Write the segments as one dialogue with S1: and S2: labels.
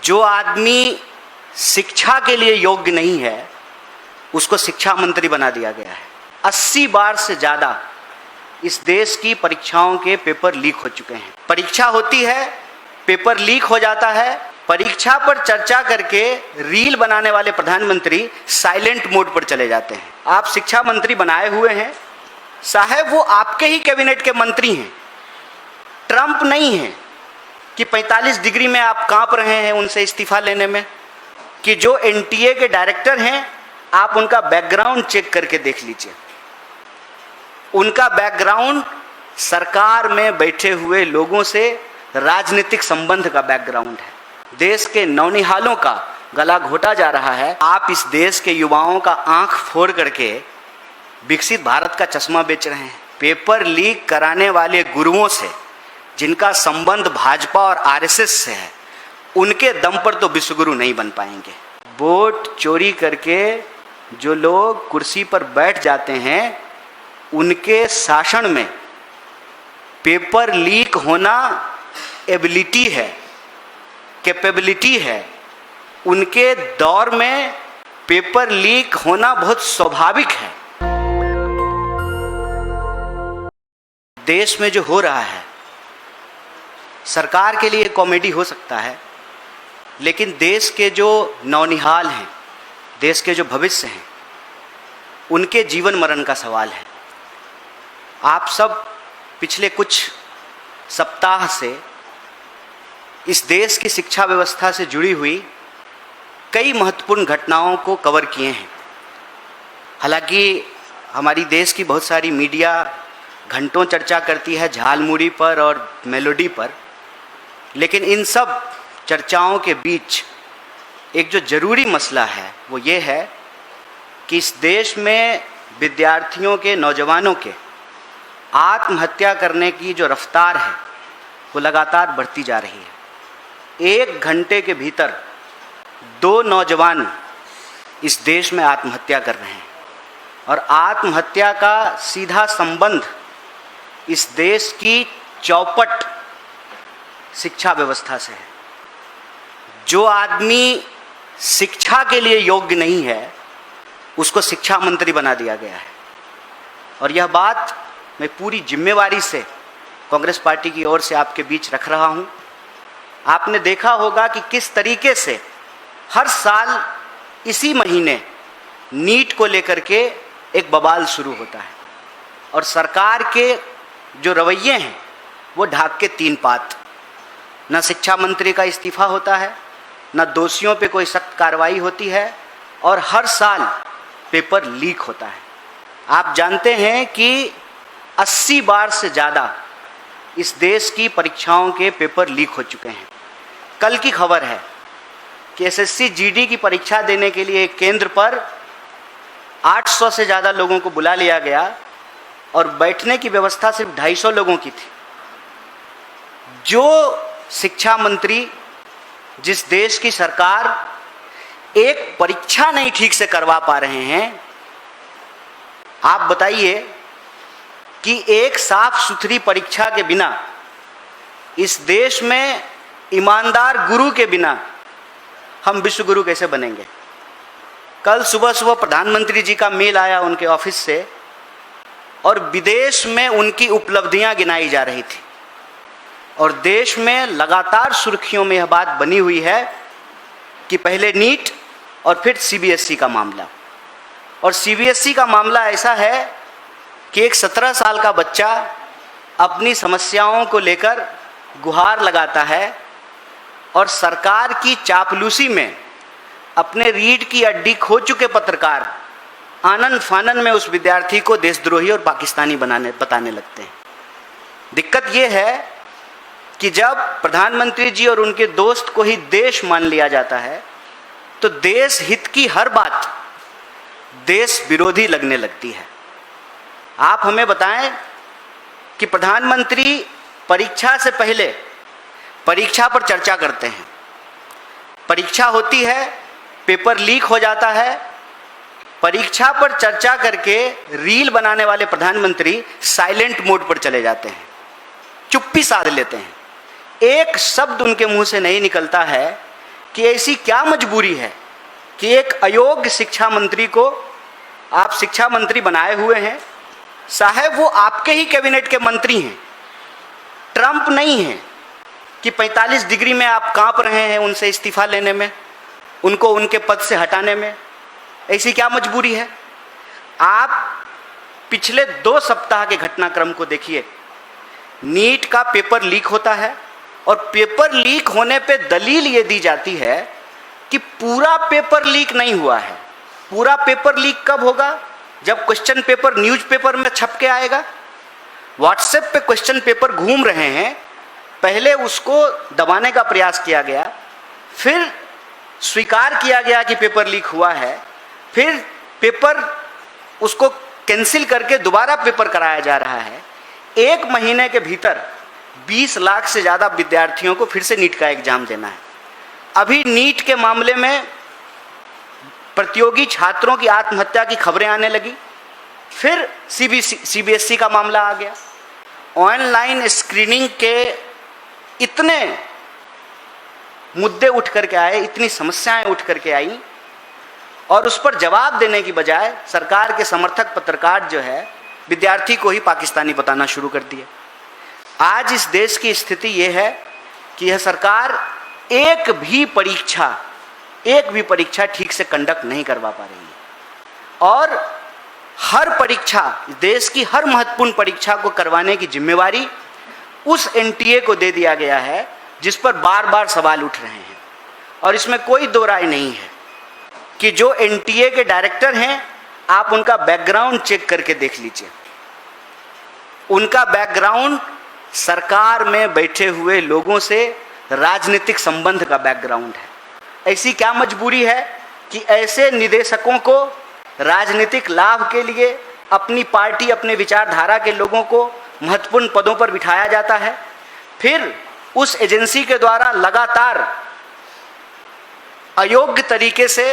S1: जो आदमी शिक्षा के लिए योग्य नहीं है उसको शिक्षा मंत्री बना दिया गया है। 80 बार से ज़्यादा इस देश की परीक्षाओं के पेपर लीक हो चुके हैं। परीक्षा होती है, पेपर लीक हो जाता है, परीक्षा पर चर्चा करके रील बनाने वाले प्रधानमंत्री साइलेंट मोड पर चले जाते हैं। आप शिक्षा मंत्री बनाए हुए हैं साहब, वो आपके ही कैबिनेट के मंत्री हैं, ट्रंप नहीं है कि 45 डिग्री में आप कांप रहे हैं उनसे इस्तीफा लेने में। कि जो एनटीए के डायरेक्टर हैं, आप उनका बैकग्राउंड चेक करके देख लीजिए। उनका बैकग्राउंड सरकार में बैठे हुए लोगों से राजनीतिक संबंध का बैकग्राउंड है। देश के नौनिहालों का गला घोटा जा रहा है। आप इस देश के युवाओं का आंख फोड़ करके विकसित भारत का चश्मा बेच रहे हैं। पेपर लीक कराने वाले गुरुओं से जिनका संबंध भाजपा और आरएसएस से है, उनके दम पर तो विश्वगुरु नहीं बन पाएंगे। वोट चोरी करके जो लोग कुर्सी पर बैठ जाते हैं, उनके शासन में पेपर लीक होना एबिलिटी है, कैपेबिलिटी है। उनके दौर में पेपर लीक होना बहुत स्वाभाविक है। देश में जो हो रहा है, सरकार के लिए कॉमेडी हो सकता है, लेकिन देश के जो नौनिहाल हैं, देश के जो भविष्य हैं, उनके जीवन मरण का सवाल है। आप सब पिछले कुछ सप्ताह से इस देश की शिक्षा व्यवस्था से जुड़ी हुई कई महत्वपूर्ण घटनाओं को कवर किए हैं। हालांकि हमारी देश की बहुत सारी मीडिया घंटों चर्चा करती है झालमुड़ी पर और मेलोडी पर, लेकिन इन सब चर्चाओं के बीच एक जो ज़रूरी मसला है वो ये है कि इस देश में विद्यार्थियों के, नौजवानों के आत्महत्या करने की जो रफ्तार है वो लगातार बढ़ती जा रही है। 1 घंटे के भीतर 2 नौजवान इस देश में आत्महत्या कर रहे हैं, और आत्महत्या का सीधा संबंध इस देश की चौपट शिक्षा व्यवस्था से है। जो आदमी शिक्षा के लिए योग्य नहीं है उसको शिक्षा मंत्री बना दिया गया है। और यह बात मैं पूरी जिम्मेवारी से कांग्रेस पार्टी की ओर से आपके बीच रख रहा हूँ। आपने देखा होगा कि किस तरीके से हर साल इसी महीने नीट को लेकर के एक बवाल शुरू होता है, और सरकार के जो रवैये हैं वो ढाक के 3 पात। न शिक्षा मंत्री का इस्तीफा होता है, न दोषियों पे कोई सख्त कार्रवाई होती है, और हर साल पेपर लीक होता है। आप जानते हैं कि 80 बार से ज़्यादा इस देश की परीक्षाओं के पेपर लीक हो चुके हैं। कल की खबर है कि एसएससी जीडी की परीक्षा देने के लिए एक केंद्र पर 800 से ज़्यादा लोगों को बुला लिया गया, और बैठने की व्यवस्था सिर्फ 250 लोगों की थी। जो शिक्षा मंत्री, जिस देश की सरकार एक परीक्षा नहीं ठीक से करवा पा रहे हैं, आप बताइए कि एक साफ सुथरी परीक्षा के बिना, इस देश में ईमानदार गुरु के बिना हम विश्व गुरु कैसे बनेंगे। कल सुबह सुबह प्रधानमंत्री जी का मेल आया उनके ऑफिस से, और विदेश में उनकी उपलब्धियां गिनाई जा रही थी, और देश में लगातार सुर्खियों में यह बात बनी हुई है कि पहले नीट और फिर सीबीएसई का मामला। और सीबीएसई का मामला ऐसा है कि एक 17 साल का बच्चा अपनी समस्याओं को लेकर गुहार लगाता है, और सरकार की चापलूसी में अपने रीढ़ की हड्डी खो चुके पत्रकार आनन फानन में उस विद्यार्थी को देशद्रोही और पाकिस्तानी बताने लगते हैं। दिक्कत ये है कि जब प्रधानमंत्री जी और उनके दोस्त को ही देश मान लिया जाता है, तो देश हित की हर बात देश विरोधी लगने लगती है। आप हमें बताएं कि प्रधानमंत्री परीक्षा से पहले परीक्षा पर चर्चा करते हैं, परीक्षा होती है, पेपर लीक हो जाता है, परीक्षा पर चर्चा करके रील बनाने वाले प्रधानमंत्री साइलेंट मोड पर चले जाते हैं, चुप्पी साध लेते हैं। एक शब्द उनके मुंह से नहीं निकलता है कि ऐसी क्या मजबूरी है कि एक अयोग्य शिक्षा मंत्री को आप शिक्षा मंत्री बनाए हुए हैं। साहब वो आपके ही कैबिनेट के मंत्री हैं, ट्रंप नहीं हैं कि 45 डिग्री में आप कांप रहे हैं उनसे इस्तीफा लेने में, उनको उनके पद से हटाने में। ऐसी क्या मजबूरी है? आप पिछले 2 सप्ताह के घटनाक्रम को देखिए। नीट का पेपर लीक होता है और पेपर लीक होने पे दलील ये दी जाती है कि पूरा पेपर लीक नहीं हुआ है। पूरा पेपर लीक कब होगा? जब क्वेश्चन पेपर न्यूज़पेपर में छप के आएगा। व्हाट्सएप पे क्वेश्चन पेपर घूम रहे हैं, पहले उसको दबाने का प्रयास किया गया, फिर स्वीकार किया गया कि पेपर लीक हुआ है, फिर पेपर उसको कैंसिल करके दोबारा पेपर कराया जा रहा है। 1 महीने के भीतर 20 लाख से ज़्यादा विद्यार्थियों को फिर से नीट का एग्जाम देना है। अभी नीट के मामले में प्रतियोगी छात्रों की आत्महत्या की खबरें आने लगी, फिर सीबीएसई का मामला आ गया। ऑनलाइन स्क्रीनिंग के इतने मुद्दे उठ करके आए, इतनी समस्याएं उठ करके आई, और उस पर जवाब देने की बजाय सरकार के समर्थक पत्रकार जो है विद्यार्थी को ही पाकिस्तानी बताना शुरू कर दिए। आज इस देश की स्थिति ये है कि यह सरकार एक भी परीक्षा ठीक से कंडक्ट नहीं करवा पा रही है, और हर परीक्षा, देश की हर महत्वपूर्ण परीक्षा को करवाने की जिम्मेवारी उस एनटीए को दे दिया गया है जिस पर बार बार सवाल उठ रहे हैं। और इसमें कोई दो राय नहीं है कि जो एनटीए के डायरेक्टर हैं, आप उनका बैकग्राउंड चेक करके देख लीजिए। उनका बैकग्राउंड सरकार में बैठे हुए लोगों से राजनीतिक संबंध का बैकग्राउंड है। ऐसी क्या मजबूरी है कि ऐसे निदेशकों को राजनीतिक लाभ के लिए अपनी पार्टी, अपने विचारधारा के लोगों को महत्वपूर्ण पदों पर बिठाया जाता है, फिर उस एजेंसी के द्वारा लगातार अयोग्य तरीके से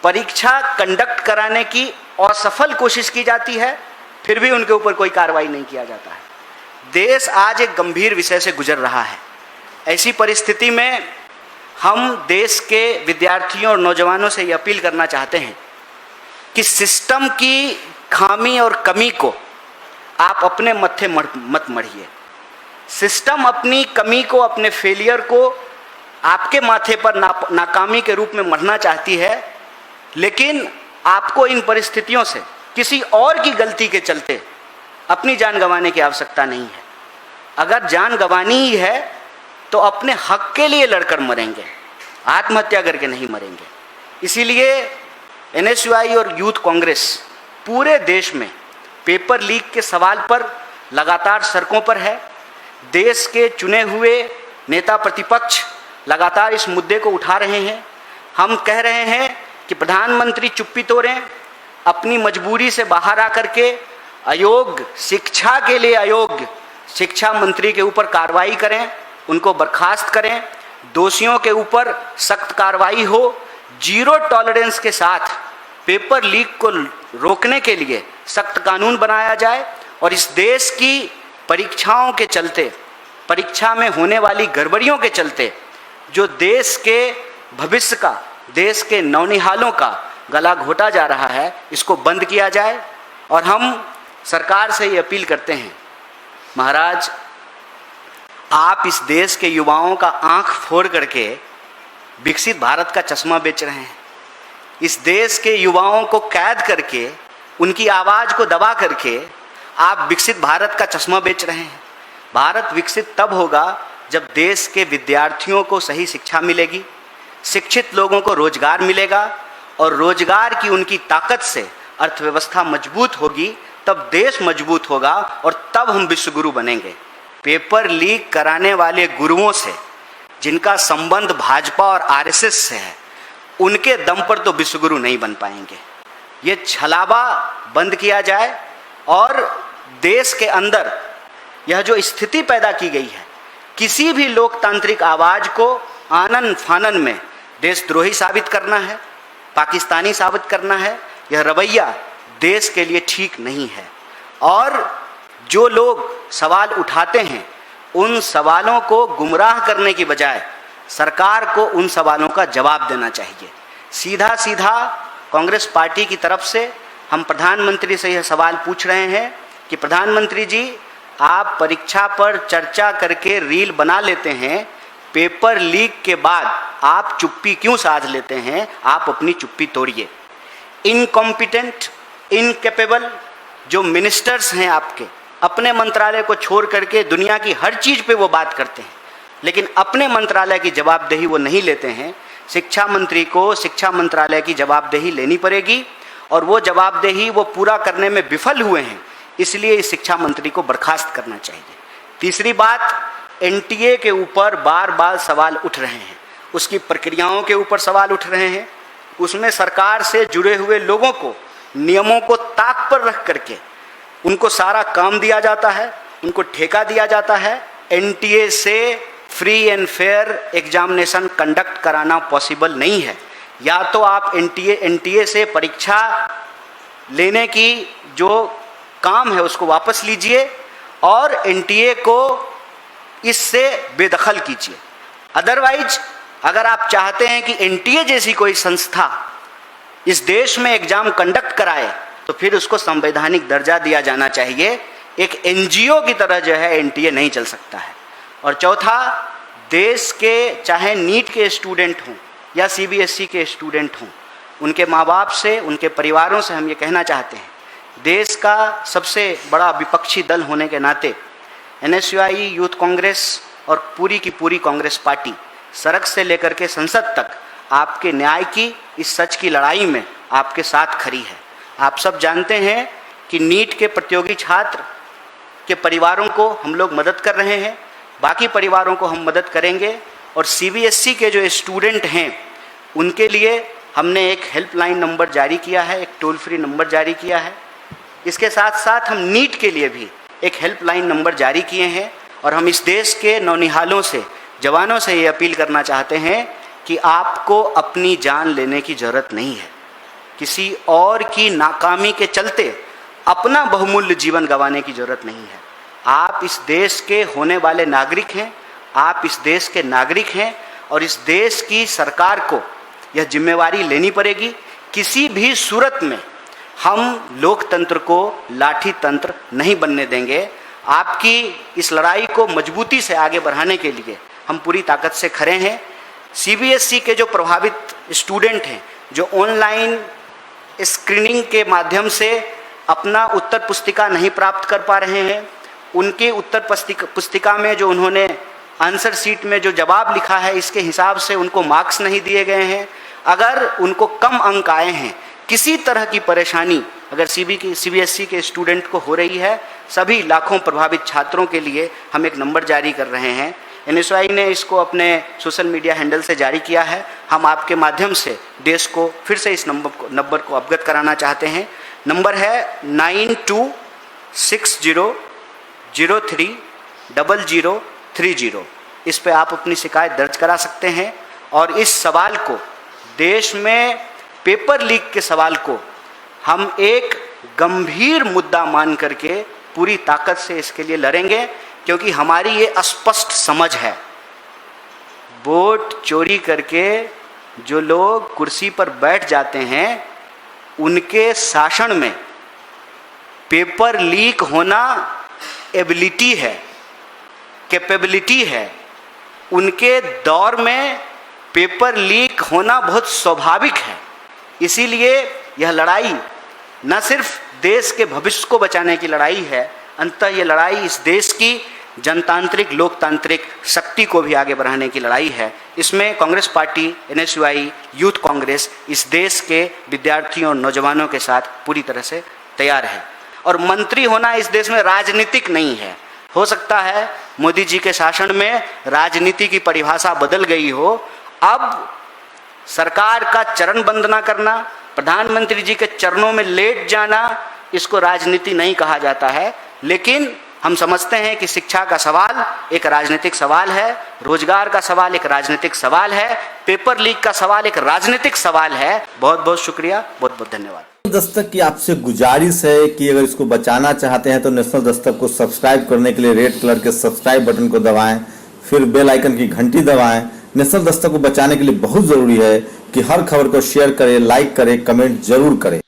S1: परीक्षा कंडक्ट कराने की असफल कोशिश की जाती है, फिर भी उनके ऊपर कोई कार्रवाई नहीं किया जाता है। देश आज एक गंभीर विषय से गुजर रहा है। ऐसी परिस्थिति में हम देश के विद्यार्थियों और नौजवानों से ये अपील करना चाहते हैं कि सिस्टम की खामी और कमी को आप अपने मत्थे मत मढ़िए। सिस्टम अपनी कमी को, अपने फेलियर को आपके माथे पर नाकामी के रूप में मढ़ना चाहती है, लेकिन आपको इन परिस्थितियों से किसी और की गलती के चलते अपनी जान गंवाने की आवश्यकता नहीं है। अगर जान गंवानी ही है तो अपने हक के लिए लड़कर मरेंगे, आत्महत्या करके नहीं मरेंगे। इसीलिए एनएसयूआई और यूथ कांग्रेस पूरे देश में पेपर लीक के सवाल पर लगातार सड़कों पर है। देश के चुने हुए नेता प्रतिपक्ष लगातार इस मुद्दे को उठा रहे हैं। हम कह रहे हैं कि प्रधानमंत्री चुप्पी तोड़ें, अपनी मजबूरी से बाहर आकर के अयोग्य शिक्षा के लिए अयोग्य शिक्षा मंत्री के ऊपर कार्रवाई करें, उनको बर्खास्त करें, दोषियों के ऊपर सख्त कार्रवाई हो, जीरो टॉलरेंस के साथ पेपर लीक को रोकने के लिए सख्त कानून बनाया जाए, और इस देश की परीक्षाओं के चलते, परीक्षा में होने वाली गड़बड़ियों के चलते जो देश के भविष्य का, देश के नौनिहालों का गला घोटा जा रहा है, इसको बंद किया जाए। और हम सरकार से ये अपील करते हैं, महाराज आप इस देश के युवाओं का आंख फोड़ करके विकसित भारत का चश्मा बेच रहे हैं। इस देश के युवाओं को कैद करके, उनकी आवाज़ को दबा करके आप विकसित भारत का चश्मा बेच रहे हैं। भारत विकसित तब होगा जब देश के विद्यार्थियों को सही शिक्षा मिलेगी, शिक्षित लोगों को रोजगार मिलेगा, और रोजगार की उनकी ताकत से अर्थव्यवस्था मजबूत होगी, तब देश मजबूत होगा, और तब हम विश्वगुरु बनेंगे। पेपर लीक कराने वाले गुरुओं से जिनका संबंध भाजपा और आरएसएस से है, उनके दम पर तो विश्वगुरु नहीं बन पाएंगे। ये छलावा बंद किया जाए, और देश के अंदर यह जो स्थिति पैदा की गई है, किसी भी लोकतांत्रिक आवाज़ को आनन फानन में देशद्रोही साबित करना है, पाकिस्तानी साबित करना है, यह रवैया देश के लिए ठीक नहीं है। और जो लोग सवाल उठाते हैं, उन सवालों को गुमराह करने की बजाय सरकार को उन सवालों का जवाब देना चाहिए। सीधा सीधा कांग्रेस पार्टी की तरफ से हम प्रधानमंत्री से यह सवाल पूछ रहे हैं कि प्रधानमंत्री जी, आप परीक्षा पर चर्चा करके रील बना लेते हैं, पेपर लीक के बाद आप चुप्पी क्यों साध लेते हैं? आप अपनी चुप्पी तोड़िए। इनकॉम्पिटेंट, इनकेपेबल जो मिनिस्टर्स हैं आपके, अपने मंत्रालय को छोड़ करके दुनिया की हर चीज़ पे वो बात करते हैं, लेकिन अपने मंत्रालय की जवाबदेही वो नहीं लेते हैं। शिक्षा मंत्री को शिक्षा मंत्रालय की जवाबदेही लेनी पड़ेगी, और वो जवाबदेही वो पूरा करने में विफल हुए हैं, इसलिए इस शिक्षा मंत्री को बर्खास्त करना चाहिए। तीसरी बात, एनटीए के ऊपर बार बार सवाल उठ रहे हैं, उसकी प्रक्रियाओं के ऊपर सवाल उठ रहे हैं, उसमें सरकार से जुड़े हुए लोगों को नियमों को ताक पर रख करके उनको सारा काम दिया जाता है, उनको ठेका दिया जाता है। एनटीए से free and fair examination conduct कराना पॉसिबल नहीं है। या तो आप एनटीए से परीक्षा लेने की जो काम है उसको वापस लीजिए और एनटीए को इससे बेदखल कीजिए। अदरवाइज अगर आप चाहते हैं कि एनटीए जैसी कोई संस्था इस देश में एग्जाम कंडक्ट कराए, तो फिर उसको संवैधानिक दर्जा दिया जाना चाहिए। एक एनजीओ की तरह जो है एनटीए नहीं चल सकता है। और चौथा, देश के चाहे नीट के स्टूडेंट हों या सीबीएसई के स्टूडेंट हों, उनके माँ बाप से, उनके परिवारों से हम ये कहना चाहते हैं, देश का सबसे बड़ा विपक्षी दल होने के नाते एनएसयूआई, यूथ कांग्रेस और पूरी की पूरी कांग्रेस पार्टी सड़क से लेकर के संसद तक आपके न्याय की, इस सच की लड़ाई में आपके साथ खड़ी है। आप सब जानते हैं कि नीट के प्रतियोगी छात्र के परिवारों को हम लोग मदद कर रहे हैं, बाकी परिवारों को हम मदद करेंगे। और सीबीएसई के जो स्टूडेंट हैं उनके लिए हमने एक हेल्पलाइन नंबर जारी किया है, एक टोल फ्री नंबर जारी किया है। इसके साथ साथ हम नीट के लिए भी एक हेल्पलाइन नंबर जारी किए हैं। और हम इस देश के नौनिहालों से, जवानों से ये अपील करना चाहते हैं कि आपको अपनी जान लेने की ज़रूरत नहीं है। किसी और की नाकामी के चलते अपना बहुमूल्य जीवन गंवाने की ज़रूरत नहीं है। आप इस देश के होने वाले नागरिक हैं, आप इस देश के नागरिक हैं, और इस देश की सरकार को यह जिम्मेवारी लेनी पड़ेगी। किसी भी सूरत में हम लोकतंत्र को लाठी तंत्र नहीं बनने देंगे। आपकी इस लड़ाई को मजबूती से आगे बढ़ाने के लिए हम पूरी ताकत से खड़े हैं। सीबीएसई के जो प्रभावित स्टूडेंट हैं, जो ऑनलाइन स्क्रीनिंग के माध्यम से अपना उत्तर पुस्तिका नहीं प्राप्त कर पा रहे हैं, उनके उत्तर पुस्तिका में जो उन्होंने आंसर शीट में जो जवाब लिखा है, इसके हिसाब से उनको मार्क्स नहीं दिए गए हैं। अगर उनको कम अंक आए हैं, किसी तरह की परेशानी अगर सीबीएसई के स्टूडेंट को हो रही है, सभी लाखों प्रभावित छात्रों के लिए हम एक नंबर जारी कर रहे हैं। एनएसयूआई ने इसको अपने सोशल मीडिया हैंडल से जारी किया है। हम आपके माध्यम से देश को फिर से इस नंबर को अवगत कराना चाहते हैं। नंबर है 9260030030। इस पे आप अपनी शिकायत दर्ज करा सकते हैं। और इस सवाल को, देश में पेपर लीक के सवाल को हम एक गंभीर मुद्दा मान करके पूरी ताकत से इसके लिए लड़ेंगे, क्योंकि हमारी ये स्पष्ट समझ है, वोट चोरी करके जो लोग कुर्सी पर बैठ जाते हैं, उनके शासन में पेपर लीक होना एबिलिटी है, कैपेबिलिटी है। उनके दौर में पेपर लीक होना बहुत स्वाभाविक है। इसीलिए यह लड़ाई न सिर्फ देश के भविष्य को बचाने की लड़ाई है, अंततः ये लड़ाई इस देश की जनतांत्रिक लोकतांत्रिक शक्ति को भी आगे बढ़ाने की लड़ाई है। इसमें Congress party, NSUI, youth Congress इस देश के विद्यार्थियों और नौजवानों के साथ पूरी तरह से तैयार है। और मंत्री होना इस देश में राजनीतिक नहीं है। हो सकता है मोदी जी के शासन में राजनीति की परिभाषा बदल गई हो। अब सरकार का चरण वंदना करना, प्रधानमंत्री जी के चरणों में लेट जाना, इसको राजनीति नहीं कहा जाता है। लेकिन हम समझते हैं कि शिक्षा का सवाल एक राजनीतिक सवाल है, रोजगार का सवाल एक राजनीतिक सवाल है, पेपर लीक का सवाल एक राजनीतिक सवाल है। बहुत बहुत शुक्रिया, बहुत बहुत धन्यवाद।
S2: दस्तक की आपसे गुजारिश है कि अगर इसको बचाना चाहते हैं तो नेशनल दस्तक को सब्सक्राइब करने के लिए रेड कलर के सब्सक्राइब बटन को दबाएं, फिर बेल आइकन की घंटी दबाएं, नेशनल दस्तक को बचाने के लिए बहुत जरूरी है कि हर खबर को शेयर करें, लाइक करें, कमेंट जरूर करें।